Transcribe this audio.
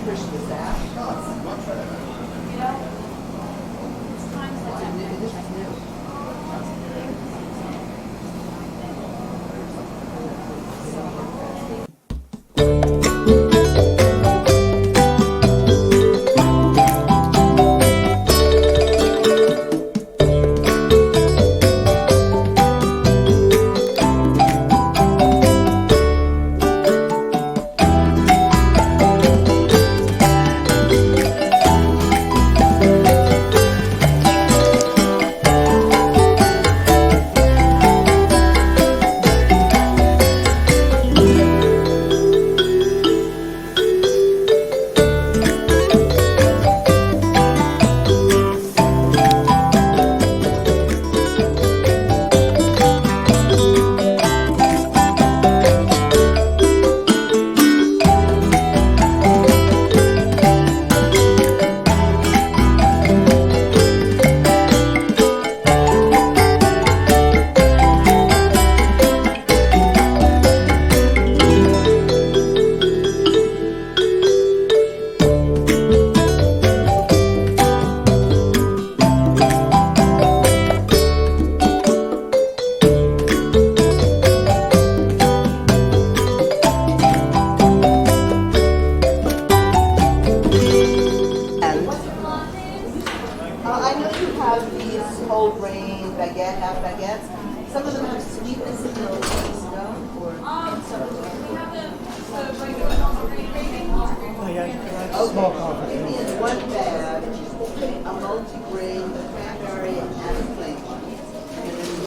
push this out. This is new. I know you have these whole grain baguette, half baguettes. Some of them have sweetness in those, no? Or some of them. Oh yeah, small